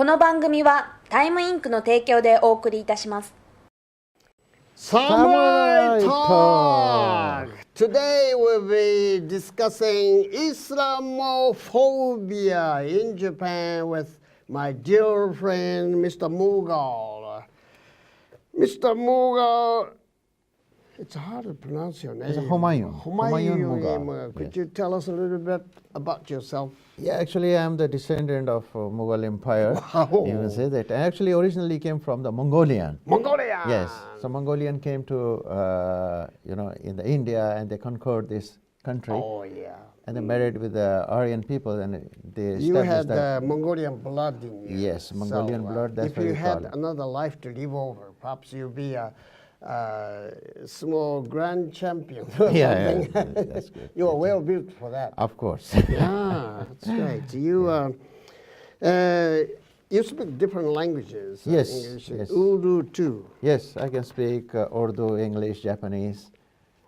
この番組はタイムインクの提供でお送りいたします。Samurai Talk! Today we'll be discussing Islamophobia in Japan with my dear friend Mr. Mughal. Mr. Mughal, it's hard to pronounce your name. It's Humayun. Humayun Mughal. Could Yes. you tell us a little bit about yourself? Yeah, actually, I'm the descendant of Mughal Empire. Wow. You can say that. I actually originally came from the Mongolian. Mongolia! Yes. So Mongolian came to, in the India, and they conquered this country. Oh, yeah. And they married with the Aryan people, and they You established had that. Mongolian blood in you. Yes, Mongolian blood, that's if what you we had call it. another life to live over, perhaps you'll be a small grand champion or Yeah, something. that's good. You are well built for that. Of course. Yeah, that's right. You speak different languages. Yes, English, yes. Urdu too. Yes, I can speak Urdu, English, Japanese,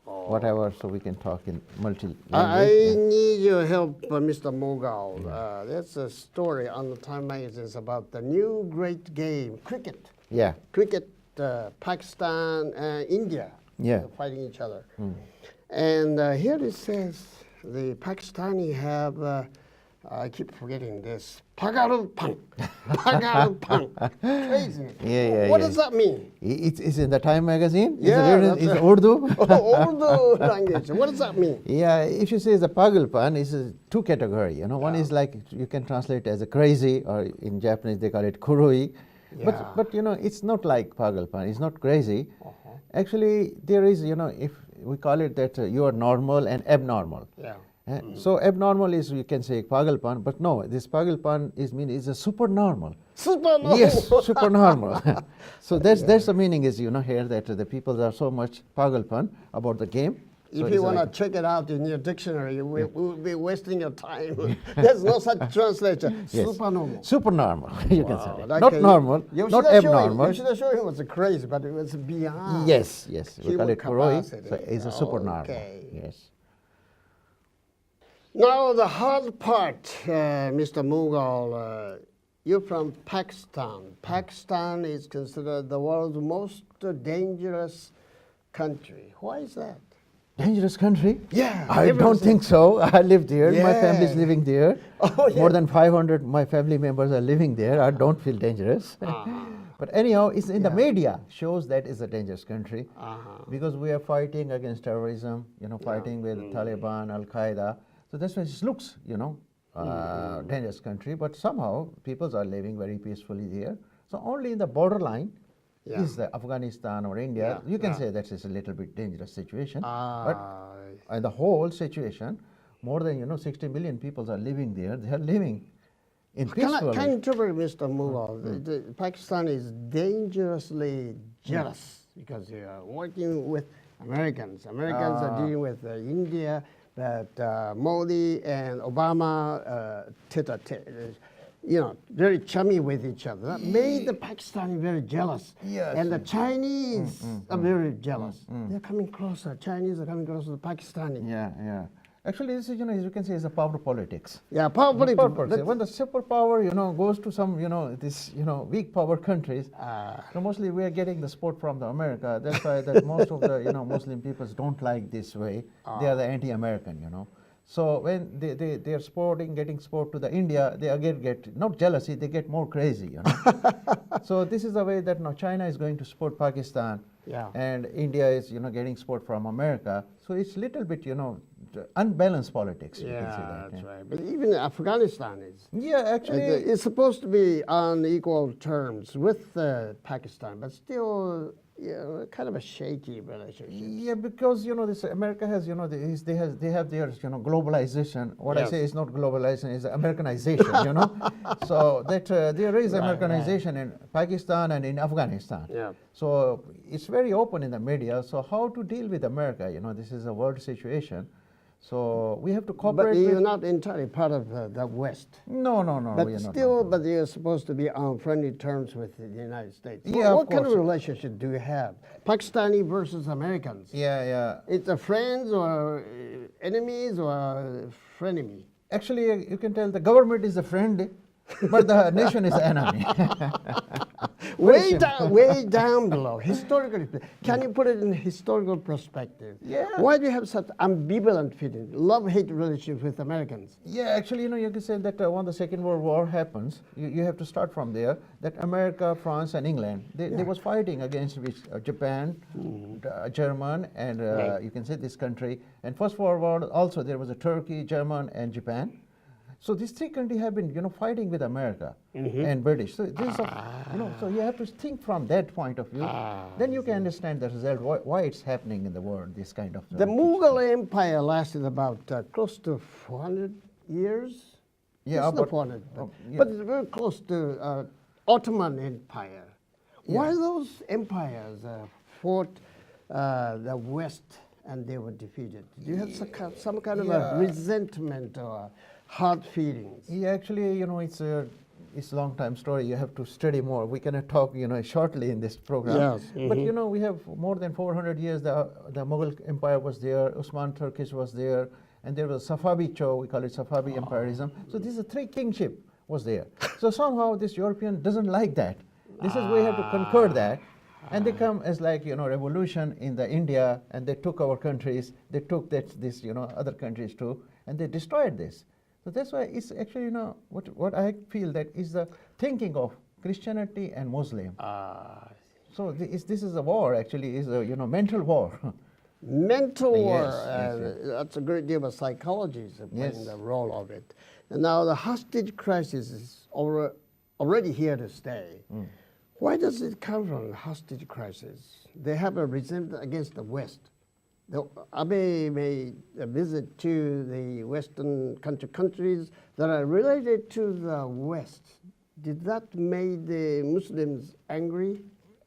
Oh. whatever, so we can talk in multi-language. I need your help, Mr. Mughal. There's a story on the Time magazine about the new great game, cricket. Yeah. Cricket, Pakistan and India fighting each other. And here it says the Pakistani have, I keep forgetting this, Pagarupang. Pagarupang. Crazy. Yeah, What yeah. does that mean? It's in the Time magazine? Yeah, It's that's Urdu? Urdu language. What does that mean? Yeah, if you say the Pagalpan, it's two category. One is like you can translate as a crazy, or in Japanese they call it kurui. Yeah. But it's not like Pagalpan. It's not crazy. Actually, there is if we call it that you are normal and abnormal. Yeah. So abnormal is you can say Pagalpan, but no, this Pagalpan is a supernormal. Supernormal. Yes, supernormal. So that's the meaning is here that the people are so much Pagalpan about the game. So If you it's want like- to check it out in your dictionary, we'll be wasting your time. There's no such translation. Yes. Supernormal. Supernormal, you can say. Wow, That. like, Not normal, not abnormal. Yoshida Shoin was crazy, but it was beyond. Yes, we call Human it kuroi, capacity. so it's a supernormal. Okay. Yes. Now the hard part, Mr. Mughal, you're from Pakistan. Pakistan is considered the world's most dangerous country. Why is that? Dangerous country? Yeah, I don't everyone think so. I live there. My family is Yeah. living there. Oh, yeah. More than 500 my family members are living there. I don't feel dangerous. But anyhow, it's in the media shows that it's a dangerous country because we are fighting against terrorism, fighting with Taliban, Al-Qaeda. So that's why it looks, dangerous country. But somehow people are living very peacefully there. So only in the borderline is the Afghanistan or India. You can say that is a little bit dangerous situation. But in the whole situation, more than 60 million people are living there. They are living in peacefully. Can I interpret, Mr. Mughal? Pakistan is dangerously jealous because they are working with Americans. Americans are dealing with India, but Modi and Obama, very chummy with each other. That made the Pakistani very jealous. Yes. And the Chinese are very jealous. They're coming closer. Chinese are coming closer to Pakistani. Yeah. Actually, this is, as you can say, is a power politics. Yeah, power politics. When the superpower, goes to some, weak power countries, so mostly we are getting the support from the America. That's why that most of the, Muslim peoples don't like this way. They are the anti-American, So when they are getting support to the India, they again get, not jealousy, they get more crazy, So this is the way that now China is going to support Pakistan. Yeah. And India is, getting support from America. So it's little bit, unbalanced politics. You can say that. That's right. But even Afghanistan is. Yeah, actually. It's supposed to be on equal terms with Pakistan, but still, kind of a shaky relationship. Yeah, because this America has they have their globalization. What I say is not globalization, is Americanization. So that there is Americanization in Pakistan and in Afghanistan. Yeah. So it's very open in the media. So how to deal with America? This is a world situation. So we have to cooperate. But you're not entirely part of the West. No. But we are still, not. but you're supposed to be on friendly terms with the United States. Yeah, what of kind of course. relationship do you have? Pakistani versus Americans. Yeah. It's a friends or enemies or frenemy? Actually, you can tell the government is a friend but the nation is the enemy. way down below, historically. Can you put it in historical perspective? Yeah. Why do you have such ambivalent feeling, love-hate relationship with Americans? Yeah, actually, you can say that when the Second World War happens, you have to start from there, that America, France, and England, they was fighting against which Japan, German, and you can say this country. And First World War also, there was a Turkey, German, and Japan. So these three countries have been, fighting with America and British. So this, so you have to think from that point of view. Then you can understand the result, why it's happening in the world. This kind of. The Mughal Empire lasted about close to 400 years. Yeah, it's not 400, but it's very close to Ottoman Empire. Yeah. Why those empires fought the West and they were defeated? Do you have some kind of a resentment or hard feelings? Yeah, actually, it's a long time story. You have to study more. We cannot talk, shortly in this program. Yes. But we have more than 400 years. The Mughal Empire was there. Osman Turkish was there, and there was Safavi Cho. We call it Safavi Empirism. So these are three kingship was there. So somehow this European doesn't like that. This is we have to conquer that. And they come as like, revolution in the India, and they took our countries. They took this other countries too, and they destroyed this. So that's why it's actually, what I feel that is the thinking of Christianity and Muslim. So this is a war, actually, is a mental war. Mental war, Yes. that's a great deal of psychology playing the role of it. And now the hostage crisis is already here to stay. Why does it come from the hostage crisis? They have a resentment against the West. Abe made a visit to the Western countries that are related to the West. Did that make the Muslims angry?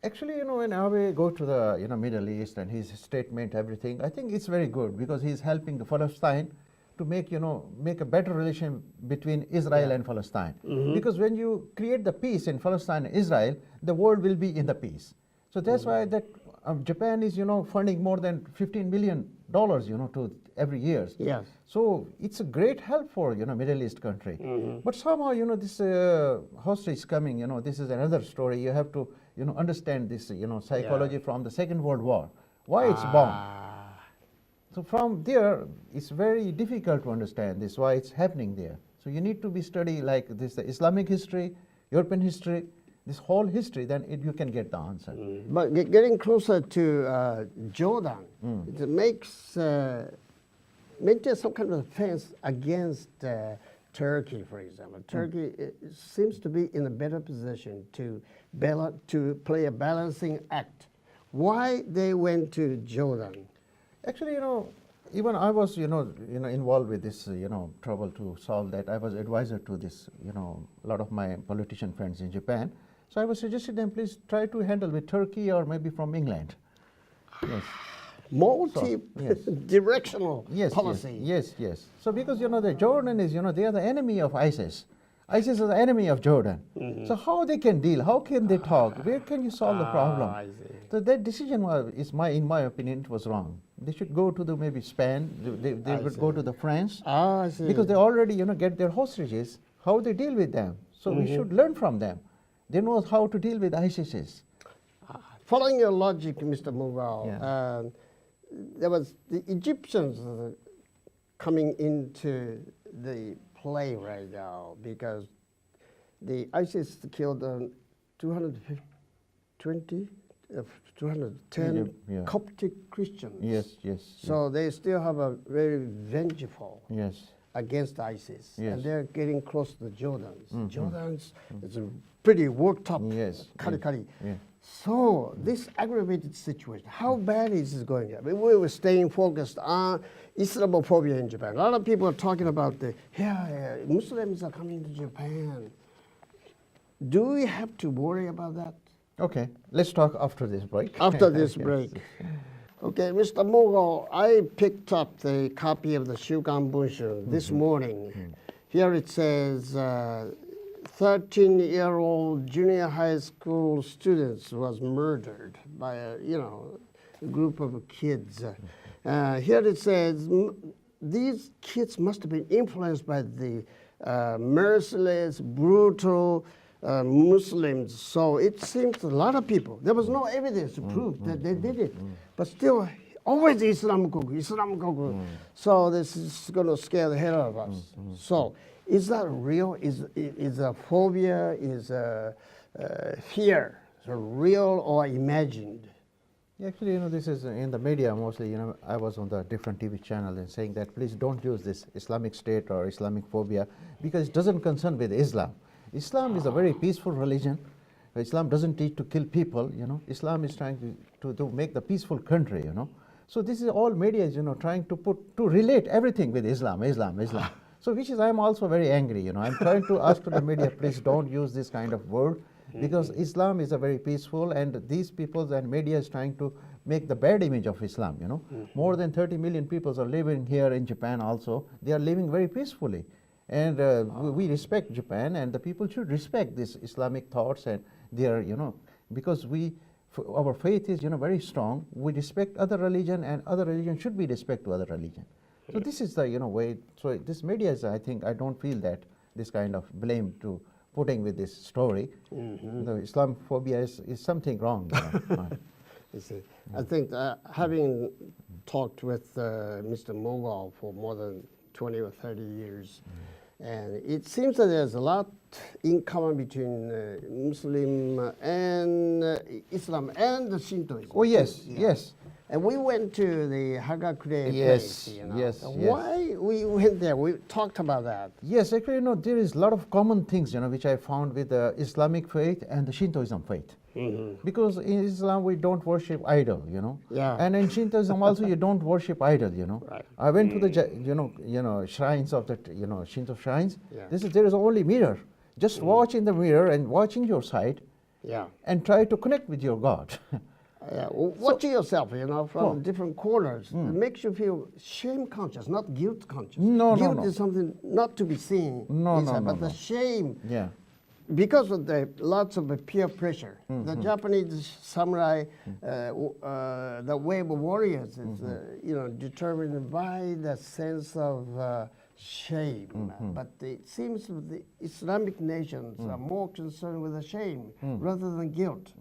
Actually, when Abe go to the Middle East and his statement, everything, I think it's very good because he's helping the Palestine to make a better relation between Israel and Palestine. Because when you create the peace in Palestine and Israel, the world will be in the peace. So that's why that Japan is funding more than $15 million to every year. Yes. So it's a great help for Middle East country. But somehow this hostage coming. This is another story. You have to understand this psychology from the Second World War. Why it's bombed. So from there, it's very difficult to understand this, why it's happening there. So you need to be study like this, the Islamic history, European history, this whole history, then you can get the answer. But getting closer to Jordan, it makes maintain some kind of defense against Turkey, for example. Turkey seems to be in a better position to play a balancing act. Why they went to Jordan? Actually, even I was, involved with this, trouble to solve that. I was advisor to this, a lot of my politician friends in Japan. So I was suggesting them, please try to handle with Turkey or maybe from England. Yes. Multi-directional policy. Yes. So because, the Jordan is, they are the enemy of ISIS. ISIS is the enemy of Jordan. So how they can deal? How can they talk? Where can you solve the problem? So that decision in my opinion, it was wrong. They should go to maybe Spain. They would go to the France. Because they already, get their hostages. How they deal with them. So we should learn from them. They know how to deal with ISIS. Following your logic, Mr. Mughal, there was the Egyptians coming into the play right now because the ISIS killed 210 Coptic Christians. Yes. So they still have a very vengeful against ISIS. Yes. And they're getting close to the Jordans. Jordans is a pretty worked up, kari. So this aggravated situation, how bad is this going? We were staying focused on Islamophobia in Japan. A lot of people are talking about Muslims are coming to Japan. Do we have to worry about that? Okay, let's talk after this break. After this break. Okay, Mr. Mughal, I picked up the copy of the Shukan Bunshu this morning. Here it says, 13-year-old junior high school students was murdered by a group of kids. Here it says these kids must have been influenced by the merciless, brutal Muslims. So it seems a lot of people, there was no evidence to prove that they did it, but still always Islam. So this is going to scare the hell out of us. So is that real? Is a phobia, is a fear real or imagined? Actually, this is in the media mostly. I was on the different TV channel and saying that please don't use this Islamic State or Islamic phobia because it doesn't concern with Islam. Islam is a very peaceful religion. Islam doesn't teach to kill people. Islam is trying to make the peaceful country. So this is all media is trying to relate everything with Islam. So which is I'm also very angry. I'm trying to ask to the media, please don't use this kind of word. Because Islam is a very peaceful, and these people and media is trying to make the bad image of Islam. More than 30 million people are living here in Japan. Also, they are living very peacefully, and we respect Japan, and the people should respect these Islamic thoughts and their, because our faith is very strong. We respect other religion, and other religion should be respect to other religion. So this is the way. So this media is, I think, I don't feel that this kind of blame to putting with this story. The Islamophobia is something wrong. You see, I think having talked with Mr. Mogul for more than 20 or 30 years, and it seems that there's a lot in common between Muslim and Islam and the Shintoism. Oh yes, yes. And we went to the Hagakure Yes, place, yes. Why we went there? We talked about that. Yes, actually, there is a lot of common things, which I found with the Islamic faith and the Shintoism faith. Because in Islam we don't worship idol, Yeah. and in Shintoism also you don't worship idol, Right. I went to the shrines of the Shinto shrines. Yeah. There is only mirror. Just watch in the mirror and watching your side, Yeah. and try to connect with your God. Yeah, watching yourself, from different corners, it makes you feel shame conscious, not guilt conscious. No, guilt no. is something not to be seen. No, inside, no, but no. the shame, Yeah. because of the lots of the peer pressure. The Japanese samurai, the way of warriors is, determined by the sense of shame. But it seems the Islamic nations are more concerned with the shame rather than guilt.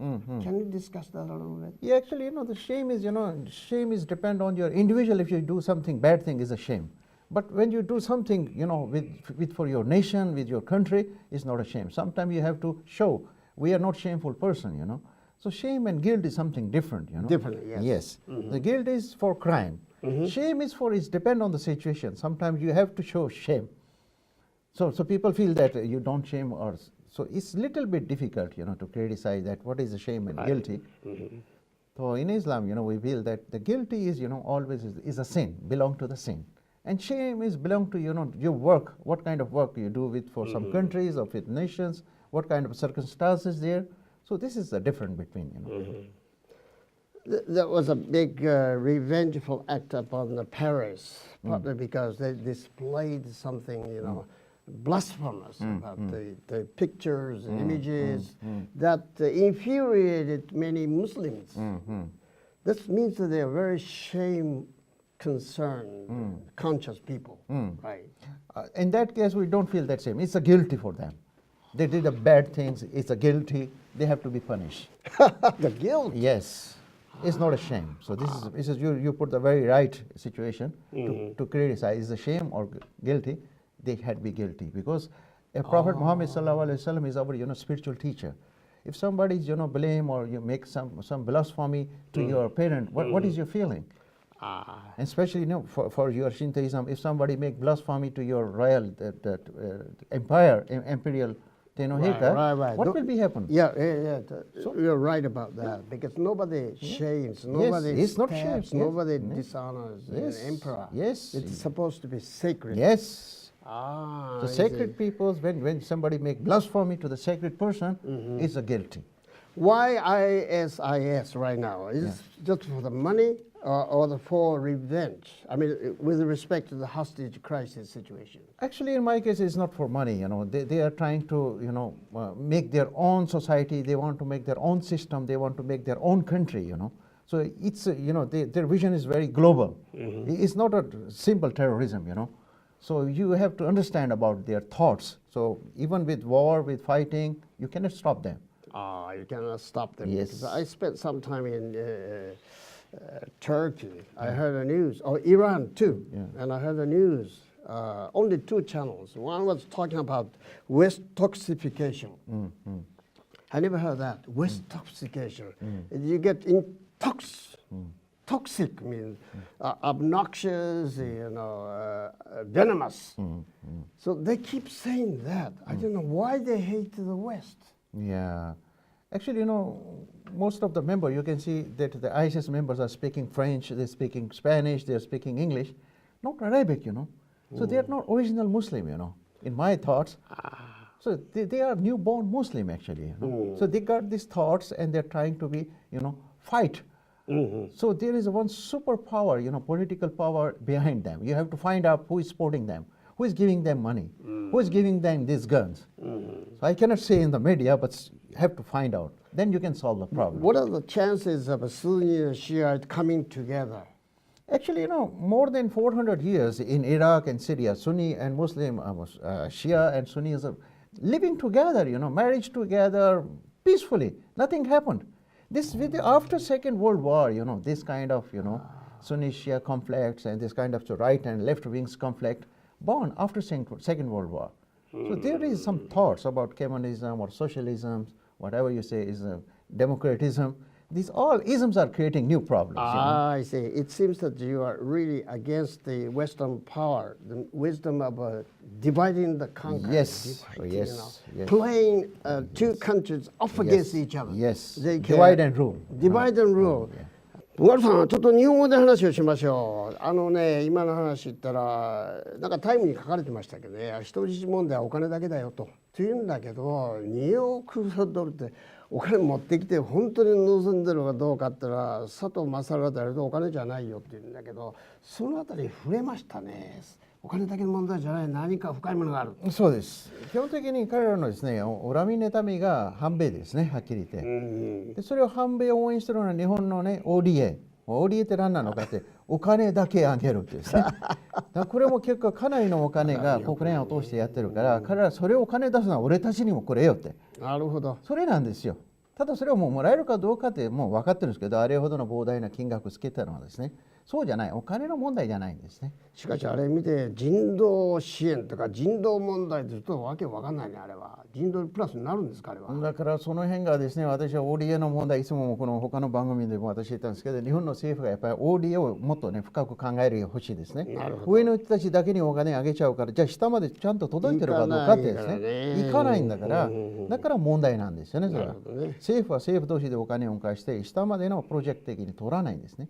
Can you discuss that a little bit? Yeah, actually, the shame is depend on your individual. If you do something bad thing is a shame. But when you do something, with for your nation, with your country, it's not a shame. Sometimes you have to show we are not shameful person, So shame and guilt is something different, Different, yes. Yes. The guilt is for crime. Shame is it's depend on the situation. Sometimes you have to show shame. So people feel that you don't shame so it's little bit difficult, to criticize that what is the shame and guilty. So in Islam, we feel that the guilty is, always is a sin, belong to the sin. And shame is belong to, your work, what kind of work you do with for some countries or with nations, what kind of circumstances there. So this is the difference between, There was a big revengeful act upon the Paris, partly because they displayed something, blasphemous about the pictures, images that infuriated many Muslims. This means that they are very shame-concerned, conscious people, right? In that case, we don't feel that shame. It's a guilty for them. They did a bad things. It's a guilty. They have to be punished. The guilt. Yes. It's not a shame. So this is you put the very right situation to criticize. Is a shame or guilty? They had to be guilty because Prophet Muhammad sallallahu alaihi wasallam is our spiritual teacher. If somebody blame or you make some blasphemy to your parent, what is your feeling? And especially for your Shintoism, if somebody make blasphemy to your royal imperial Right. what will be happen? Yeah. So you're right about that because nobody shames, nobody it's not stabs, shame. nobody dishonors an emperor. Yes. It's supposed to be sacred. Yes. The The sacred peoples, when somebody make blasphemy to the sacred person, is a guilty. Why ISIS right now? Is it just for the money or for revenge? I mean, with respect to the hostage crisis situation. Actually, in my case, it's not for money. They are trying to make their own society. They want to make their own system. They want to make their own country. So it's their vision is very global. It's not a simple terrorism. So you have to understand about their thoughts. So even with war, with fighting, you cannot stop them. You cannot stop them. Yes. Because I spent some time in Turkey. I heard the news, or Iran too, and I heard the news. Only 2 channels. One was talking about West toxification. I never heard that. West toxification. You get toxic means obnoxious, venomous. So they keep saying that. I don't know why they hate the West. Yeah. Actually, most of the members, you can see that the ISIS members are speaking French, they're speaking Spanish, they're speaking English, not Arabic, So they are not original Muslim, in my thoughts. So they are newborn Muslim, actually. So they got these thoughts and they're trying to be, fight. So there is one superpower, political power behind them. You have to find out who is supporting them, who is giving them money, who is giving them these guns. So I cannot say in the media, but you have to find out. Then you can solve the problem. What are the chances of a Sunni and Shiite coming together? Actually, more than 400 years in Iraq and Syria, Sunni and Muslim, Shia and Sunnis are living together, marriage together peacefully. Nothing happened. After Second World War, this kind of, Sunni-Shia conflicts and this kind of right and left wings conflict born after Second World War. So there is some thoughts about communism or socialism, whatever you say is democratism. These all isms are creating new problems. I see. It seems that you are really against the Western power, the wisdom of dividing the country. Yes, playing 2 countries off against each other. Yes, They divide and rule. Divide and rule. ムガルさん、ちょっと日本語で話をしましょう。今の話言ったら、なんかタイムに書かれてましたけどね、人質問題はお金だけだよと言うんだけど、2億ドルってお金持ってきて本当に望んでるかどうかって言ったら、佐藤勝がやるとお金じゃないよって言うんだけど、そのあたり触れましたね。お金だけの問題じゃない、何か深いものがある。そうです。基本的に彼らのですね、恨み妬みが反米ですね、はっきり言って。でそれを反米を応援しているのは日本のね、ODA。ODA って何なのかって、お金だけあげるってですね。これも結構かなりのお金が国連を通してやってるから、彼らそれをお金出すのは俺たちにもくれよって。なるほど。それなんですよ。ただそれをもうもらえるかどうかってもう分かってるんですけど、あれほどの膨大な金額をつけたのはですね、そうじゃない、お金の問題じゃないんですね。しかしあれ見て人道支援とか人道問題というとわけわかんないね。あれは人道プラスになるんですか、あれは。だからその辺がですね、私は ODA の問題、いつもこの他の番組でも私言ったんですけど、日本の政府がやっぱり ODA をもっとね深く考えるようほしいですね。上の人たちだけにお金あげちゃうから、じゃあ下までちゃんと届いてるかどうかってですね、いかないんだから、だから問題なんですよね。それは政府は政府同士でお金を返して下までのプロジェクト的に取らないんですね。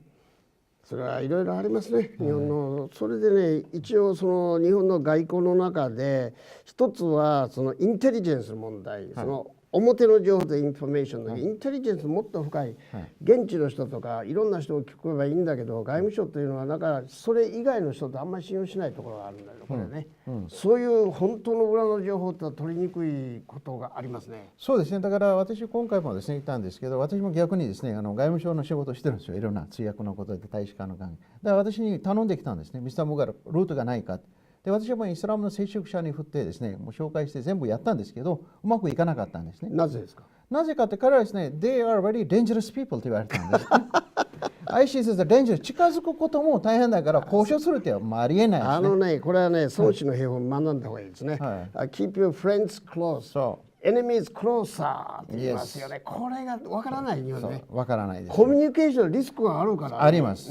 それはいろいろありますね、日本の。それでね、一応その日本の外交の中で一つはそのインテリジェンスの問題、その表の情報とインフォメーションのインテリジェンスもっと深い、現地の人とかいろんな人を聞けばいいんだけど、外務省というのはなんかそれ以外の人とあんまり信用しないところがあるんだよ、これね。そういう本当の裏の情報って取りにくいことがありますね。そうですね。だから私今回もですね言ったんですけど、私も逆にですね外務省の仕事をしてるんですよ。いろんな通訳のことで大使館の関係。だから私に頼んできたんですね。Mr.H.A.ムガールルートがないか。で私はもうイスラムの聖職者に振ってですね、もう紹介して全部やったんですけど、うまくいかなかったんですね。なぜですか？なぜかって彼はですね、They are very dangerous people と言われたんです。ISIS is dangerous。近づくことも大変だから交渉するってありえないですね。これはね、孫子の兵法を学んだ方がいいですね。Keep your friends close。Enemies closer って言いますよね。これがわからないよね。わからないです。コミュニケーションリスクがあるから、ね。あります。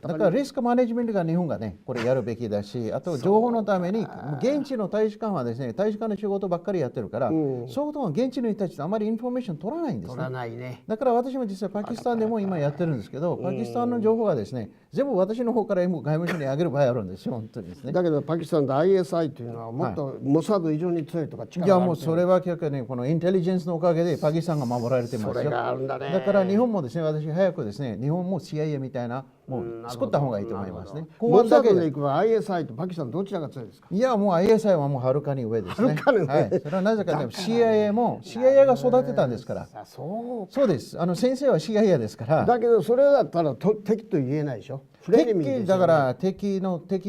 だからリスクマネジメントが日本がね、これやるべきだし、あと情報のために現地の大使館はですね、大使館の仕事ばっかりやってるから、そういうことは現地の人たちとあまりインフォメーション取らないんですね。取らないね。だから私も実際パキスタンでも今やってるんですけど、パキスタンの情報はですね、全部私の方から外務省にあげる場合あるんですよ、本当にですね。だけどパキスタンの ISI というのはもっとモサド以上に強いとか力がある。いやもうそれは結局ね、このインテリジェンスのおかげでパキスタンが守られてますよ。それがあるんだね。だから日本もですね、私早くですね、日本も CIA みたいなもう作った方がいいと思いますね。モサドでいくば ISI とパキスタンどちらが強いですか？いやもう ISI はもうはるかに上ですね。はるかに上。はい。それはなぜかというと CIA も CIA が育てたんですから。そう。そうです。先生は CIA ですから。だけどそれだったら敵と言えないでしょ。フレネミーですよね。だから敵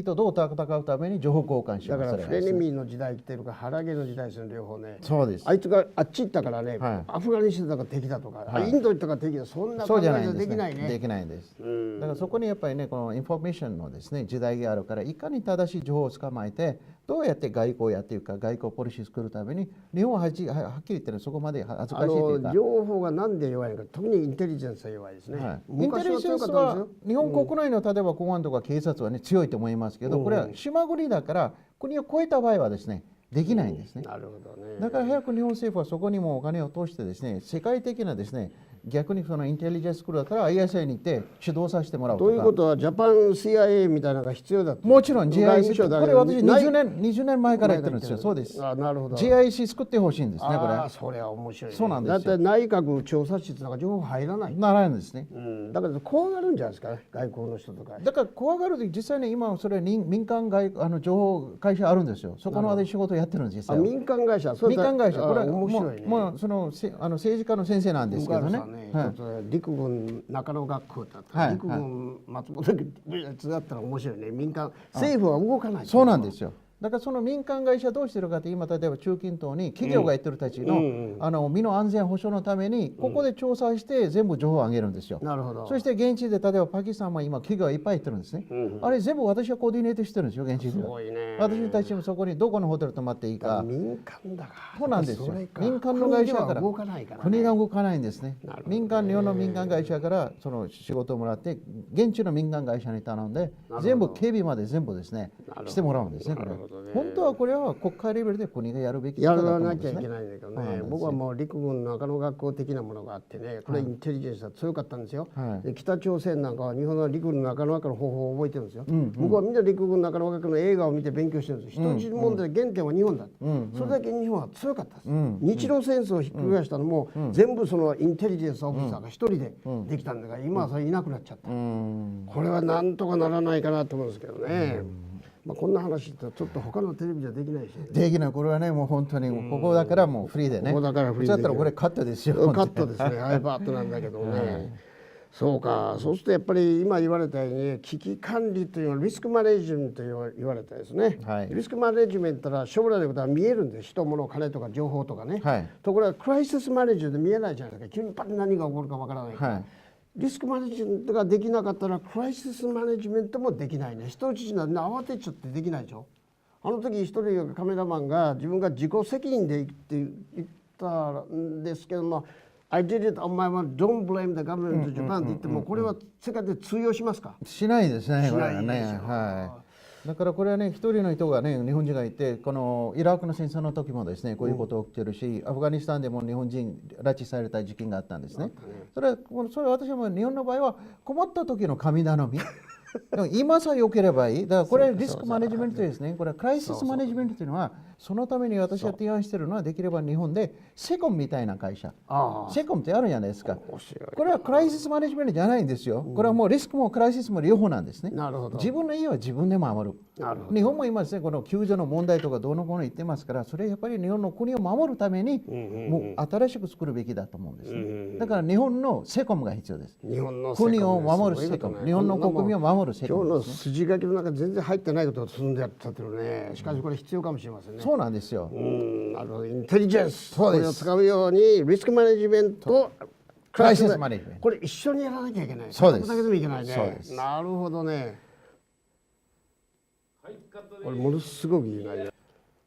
とどう戦うために情報交換します。だからフレネミーの時代来てるか腹毛の時代ですよ、両方ね。そうです。あいつがあっち行ったからね、はい、アフガニスタンだから敵だとか、はい、インド行ったから敵だ、そんな考えじゃできないね。できないんです。だからそこにやっぱりね、このインフォメーションのですね、時代があるから、いかに正しい情報を捕まえて、どうやって外交をやっていくか、外交ポリシー作るために、日本ははっきり言ってそこまで恥ずかしいというか。情報がなんで弱いのか、特にインテリジェンスが弱いですね。はい、インテリジェンスは日本国内の例えば公安とか警察はね強いと思いますけど、これは島国だから国を越えた場合はですねできないんですね。なるほどね。だから早く日本政府はそこにもお金を通してですね、世界的なですね、逆にそのインテリジェンススクールだったら ISI に行って指導させてもらうとか。ということはジャパン CIA みたいなのが必要だと。もちろん GIC、これ私20年前から言ってるんですよ。そうです。あ、なるほど。GIC 作ってほしいんですね、これ。あ、それは面白い、ね。そうなんですよ。だって内閣調査室なんか情報入らない。ならないんですね。だから怖がるんじゃないですかね、外交の人とか。だから怖がると実際に今それ民間情報会社あるんですよ。そこの私仕事やってるんです実際。民間会社、民間会社、これは面白いね。もうその政治家の先生なんですけどね。陸軍中野学校だったら、陸軍松本別だったら面白いね。民間政府は動かない。そうなんですよ。だからその民間会社どうしてるかって、今例えば中近東に企業がやってるたちの身の安全保障のためにここで調査して全部情報を上げるんですよ。なるほど。そして現地で例えばパキスタンは今企業がいっぱい行ってるんですね。あれ全部私はコーディネートしてるんですよ、現地では。私たちもそこにどこのホテル泊まっていいか。民間だから。そうなんですよ。民間の会社から国が動かないんですね。日本の民間会社からその仕事をもらって現地の民間会社に頼んで全部警備まで全部ですねしてもらうんですね。これ本当はこれは国会レベルで国がやるべきことだと思うんですね。やらなきゃいけないんだけどね。僕はもう陸軍の中野学校的なものがあってね、これインテリジェンスが強かったんですよ。北朝鮮なんかは日本の陸軍の中野学校の方法を覚えてるんですよ。僕はみんな陸軍の中野学校の映画を見て勉強してるんですよ。人質問題原点は日本だ。それだけ日本は強かったです。日露戦争をひっくり返したのも全部そのインテリジェンスオフィサーが一人でできたんだから、今はそれいなくなっちゃった。これはなんとかならないかなと思うんですけどね。こんな話ってちょっと他のテレビじゃできないし、できない。これはねもう本当にここだからもうフリーでね。ここだからフリーで。だったらこれカットですよ。カットですね。iPad なんだけどね。そうか。そうするとやっぱり今言われたように危機管理というのはリスクマネジメントと言われたですね。リスクマネジメントは将来のことは見えるんです。人物金とか情報とかね。ところがクライシスマネジメント見えないじゃないですか。急にパッと何が起こるかわからないから。リスクマネジメントができなかったらクライシスマネジメントもできないね。人質なんで慌てちゃってできないでしょ。あの時一人カメラマンが自分が自己責任で言ったんですけども、I did it on my own, don't blame the government of Japan って言っても、これは世界で通用しますか？しないですね。これはね。だからこれはね、一人の人がね、日本人がいて、このイラクの戦争の時もですね、こういうこと起きてるし、アフガニスタンでも日本人拉致された事件があったんですね。それ私も日本の場合は困った時の神頼み。今さえ良ければいい。だからこれリスクマネジメントですね。これクライシスマネジメントというのは、そのために私が提案しているのは、できれば日本でセコムみたいな会社。セコムってあるじゃないですか。これはクライシスマネジメントじゃないんですよ。これはもうリスクもクライシスも両方なんですね。自分の家は自分で守る。日本も今ですね、この救助の問題とかどうのこうの言ってますから、それはやっぱり日本の国を守るために、もう新しく作るべきだと思うんですね。だから日本のセコムが必要です。国を守るセコム。日本の国民を守る。今日の筋書きの中全然入ってないことを進んでやってたのね。しかしこれ必要かもしれませんね。そうなんですよ。なるほど。インテリジェンス、これを使うようにリスクマネジメント、クライシスマネジメント、これ一緒にやらなきゃいけない。そうです。だけでもいけないね。そうです。なるほどね。これものすごくいい内容。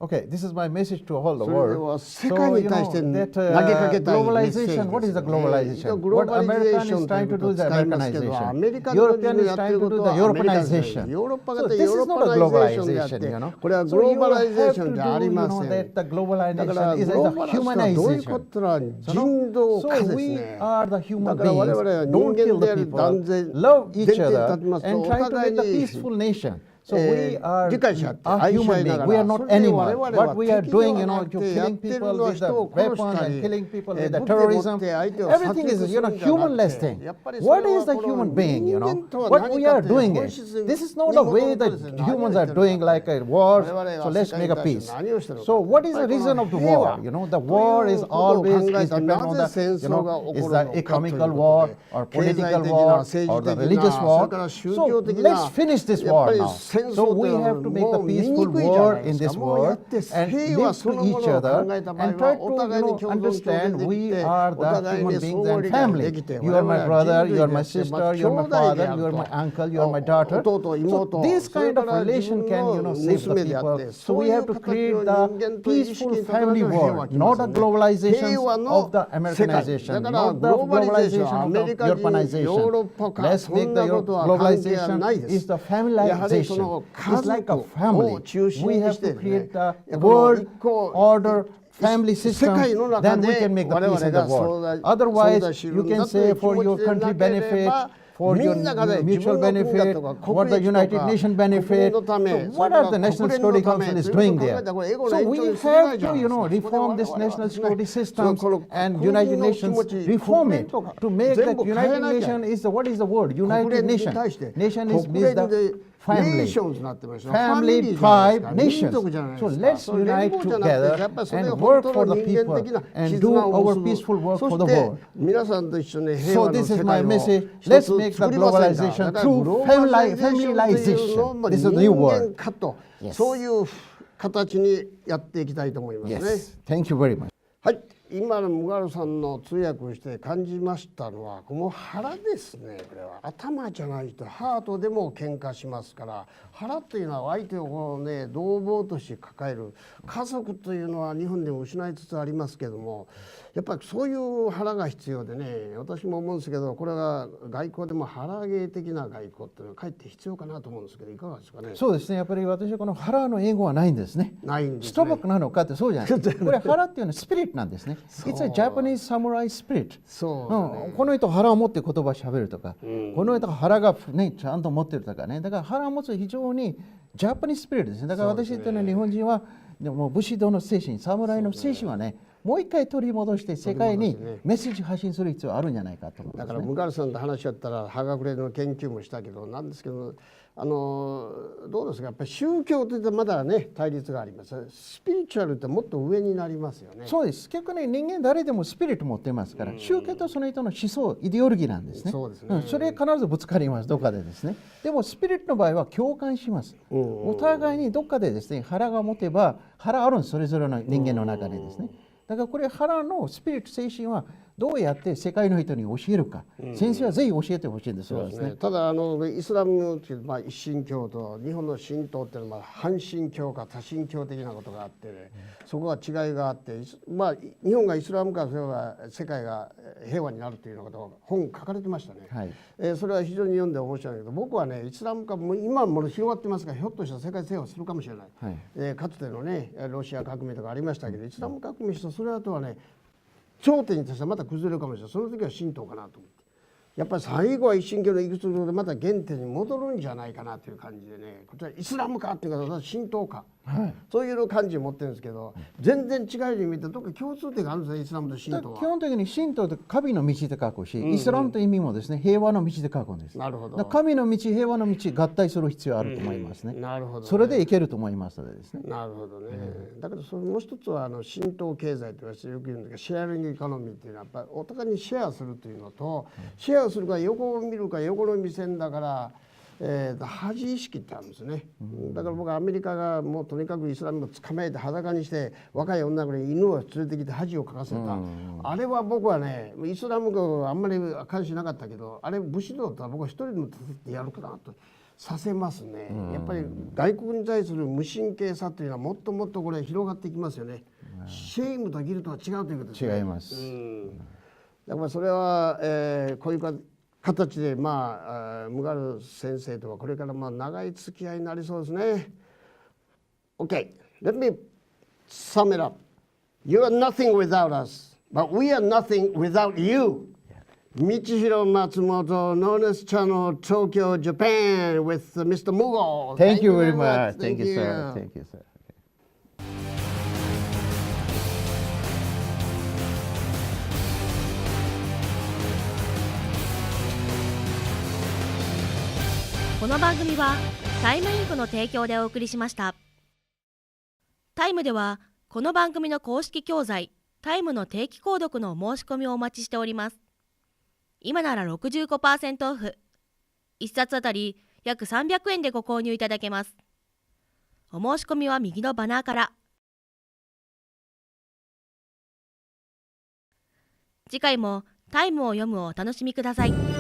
Okay, this is my message to all the world. 世界に対して投げかけたい globalization. What is the globalization? What American is trying to do is the Americanization. European is trying to do the Europeanization. So this is not a globalization, you know. これはグローバライゼーションじゃありません。that the globalization is a humanization. 人道化ですね。 So we are the human だから我々は beings. 人 Don't kill 間であ the る people. 断然 Love each other 立ちますと and お try to 互い make a に peaceful nation. So we are 理解し合って are 愛し合 human いなが beings. We ら are そ not れで我 animals. 々 What は we are 敵で doing, は you な know, く you're てやっ killing てる people のは with 人 the を殺し weapons た and り killing people with the 武器でもっ terrorism. て相手を Everything 殺 is, す you る know, んじゃなく humanless て thing. やっぱりそれ What は is the この human being, you 人 know? 間とは What 何 we か are という doing 本 is, 質 this is に not the 戻 way ると that ですね humans are 何を言ってる doing か like a war, 我々は so let's 世界 make に a 対して peace. 何をしてるのか So what is やっ the ぱりこ reason の of the 平和 war? You know, the と war い is うことを考 always え is たら depend な on ぜ the, 戦 you 争が know, 起 is こ the るのかというこ economical と war で or 経済 political 的な war 政 or 治 the 的 religious なそれ war. から宗 So 教的 let's な finish this やっぱ war り now. 戦 So 争とい we うのは have to make も a う見に peaceful くいじゃな war いで in すか this もうやっ world て and 平和 live そ to のも each のを考 other えた場合 and は try お to, you 互いに know, 共存共 understand 栄でき we て are お the 互い human に beings 相 and 互理解で family. きて You 我 are 々 my は brother, 人 you are 類 my でして sister, 兄 you are my 弟で father, あ you are る my と uncle, you are my daughter. 弟 So 妹 this それ kind か of ら自 relation 分 can, you の know, save the 娘であっ people. て So そう we いう have to 形 create の the 人間という意識 peaceful に立たな family ければ平和は world, 来ま not せ the んね globalization 平和 of の the 世界 Americanization, だから not グ the ローバリゼーショ globalization ンア of メ the リカ人ヨーロッ Europeanization. パか Let's そ make ん the なことは関係はない globalization です is the やはりそ familization. の It's 家 like a 族を family. 中心 We に have して to ですね create the この world 一個 order family 世 system, 界の中 then we で can make the 我 peace 々 in the が world. 存 Otherwise, 在す you るん can だとい say う気 for 持 your ちでな country けれ benefit, ば for み your んながね自 mutual 分の国だ benefit, とか what 国 the 益と United か Nations 国民 benefit. のため So そ what れ are が the National 国連の Security ため Council is そういう doing ことを考 there? えたらこれエゴの So 延長 we に過ぎない have じゃ to, ない you です know, か reform this そこで national 我々 security は systems この and 国 United 民の気 Nations 持ち reform 国連 it とか to make 全 that 部変え United なきゃ Nation is the, what is the word? 国 United 連に Nation. 対して Nation is 国 means 連 the でネー family. ションズになってました Family, ファミリーじゃない tribe, ですか nations. 民族じゃない So ですか let's 連 unite 合じゃなくて together やっぱりそれが and 本 work 当 for の the 人間 people 的な and 絆 do を our 結ぶ peaceful work そ for し the て world. 皆さんと一緒に平 So 和の this is 世 my 界を message. 一 Let's つ make the 作りませんか globalization だから through グローバリゼーションというのも This is 人 the new 間 word. 化と Yes. そういう形にやっていきたいと思いますね Yes. Thank you very much. はい今のムガルさんの通訳をして感じましたのはこの腹ですねこれは頭じゃないとハートでも喧嘩しますから腹というのは相手をこうね同胞として抱える家族というのは日本でも失いつつありますけどもやっぱりそういう腹が必要でね私も思うんですけどこれが外交でも腹芸的な外交っていうのはかえって必要かなと思うんですけどいかがですかねそうですねやっぱり私はこの腹の英語はないんですねないんですねストマックなのかってそうじゃないこれ腹っていうのはスピリットなんですねそう It's a Japanese samurai spirit そうねこの人腹を持って言葉をしゃべるとか、この人腹が、ね、ちゃんと持ってるとかねだから腹を持つ非常にジャパニーズスピリットですねだから私っていうのは日本人はでも武士道の精神侍の精神はねもう一回取り戻して世界にメッセージ発信する必要あるんじゃないかと思います、ね、だからムガルさんと話し合ったら葉隠れの研究もしたけどなんですけどどうですかやっぱり宗教といってまだね対立がありますスピリチュアルってもっと上になりますよねそうです結局ね人間誰でもスピリット持ってますから宗教とその人の思想イデオロギーなんですねそうですね、それ必ずぶつかりますどっかでですねでもスピリットの場合は共感しますお互いにどっかでですね腹が持てば腹あるんですそれぞれの人間の中でですねだからこれ腹のスピリット精神はどうやって世界の人に教えるか、先生はぜひ教えてほしいんですよね。ただイスラムという、一神教と日本の神道っていうのは半神教か多神教的なことがあって、ね、そこは違いがあって、日本がイスラム化すれば世界が平和になるというようなことを本書かれてましたね、はいそれは非常に読んで面白いけど僕はねイスラム化も今も広がってますからひょっとしたら世界制覇するかもしれない、はいかつてのねロシア革命とかありましたけどイスラム革命したそれ後はね頂点に達したらまた崩れるかもしれないその時は神道かなと思ってやっぱり最後は一神教の行く通りでまた原点に戻るんじゃないかなという感じでねこちらイスラムかっていうか神道か、はい、そういう感じを持ってるんですけど全然違うように見てどっか共通点があるんですねイスラムと神道は基本的に神道って神の道で書くし、イスラムという意味もですね平和の道で書くんです。なるほど神の道平和の道合体する必要あると思いますね、なるほどねそれでいけると思いますのでですねなるほどね、だけどそのもう一つは神道経済と言われてよく言うんですがシェアリングエコノミーっていうのはやっぱりお互いにシェアするというのと、シェアするから横を見るか横の目線だから恥意識ってあるんですね、だから僕はアメリカがもうとにかくイスラムを捕まえて裸にして若い女の子に犬を連れてきて恥をかかせた、あれは僕はねイスラムがあんまり関心なかったけどあれ武士道だったら僕は一人でも手伝ってやるかなとさせますね、やっぱり外国に対する無神経さというのはもっともっとこれ広がっていきますよね、シェイムとギルトは違うということですね違います、だからそれは、こういう形でムガル先生とはこれから長い付き合いになりそうですね。Okay, let me sum it up. You are nothing without us, but we are nothing without you. Michihiro Matsumoto, known as Channel Tokyo, Japan, with Mr. Mughal. Thank you very much. Thank you, sir. Thank you, sir. この番組はタイムインクの提供でお送りしました。タイムではこの番組の公式教材タイムの定期購読のお申し込みをお待ちしております。今なら 65% オフ。1冊あたり約300円でご購入いただけます。お申し込みは右のバナーから。次回もタイムを読むをお楽しみください。